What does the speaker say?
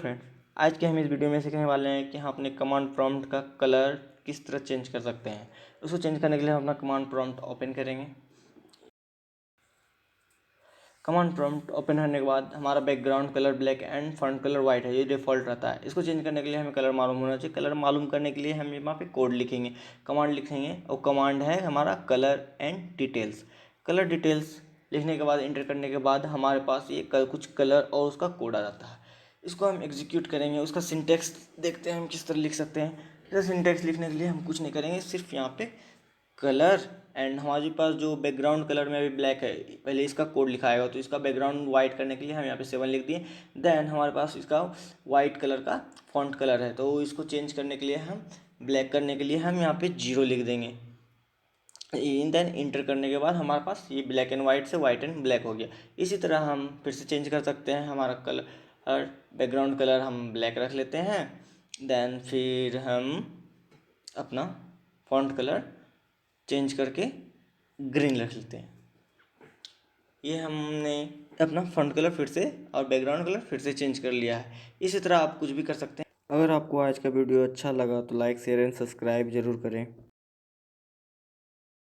Friends, आज के हम इस वीडियो में सीखने वाले हैं कि हम अपने कमांड प्रॉम्प्ट का कलर किस तरह चेंज कर सकते हैं। उसको चेंज करने के लिए हम अपना कमांड प्रॉम्प्ट ओपन करेंगे। कमांड प्रॉम्प्ट ओपन करने के बाद हमारा background colour black and front colour white है, ये डिफ़ॉल्ट रहता है। इसको चेंज करने के लिए हमें कलर मालूम होना चाहिए। कलर मालूम करने के लिए हम यहाँ पे कोड लिखेंगे, कमांड लिखेंगे और कमांड है हमारा colour and details. Colour details लिखने के बाद इंटर करने के बाद हमारे पास ये कुछ कलर और उसका कोड आ जाता है। इसको हम एग्जीक्यूट करेंगे। उसका सिंटेक्स देखते हैं हम किस तरह लिख सकते हैं। इसका सिंटेक्स लिखने के लिए हम कुछ नहीं करेंगे, सिर्फ यहाँ पे कलर एंड हमारे पास जो बैकग्राउंड कलर में अभी ब्लैक है, पहले इसका कोड लिखा आएगा तो इसका बैकग्राउंड वाइट करने के लिए हम यहाँ पे 7 लिख दिए। देन हमारे पास इसका वाइट कलर का फॉन्ट कलर है तो इसको चेंज करने के लिए हम ब्लैक करने के लिए हम यहाँ पे 0 लिख देंगे। देन इंटर करने के बाद हमारे पास ये ब्लैक एंड वाइट से वाइट एंड ब्लैक हो गया। इसी तरह हम फिर से चेंज कर सकते हैं। हमारा कलर बैकग्राउंड कलर हम ब्लैक रख लेते हैं। देन फिर हम अपना फॉन्ट कलर चेंज करके ग्रीन रख लेते हैं। ये हमने अपना फॉन्ट कलर फिर से और बैकग्राउंड कलर फिर से चेंज कर लिया है। इसी तरह आप कुछ भी कर सकते हैं। अगर आपको आज का वीडियो अच्छा लगा तो लाइक शेयर एंड सब्सक्राइब जरूर करें।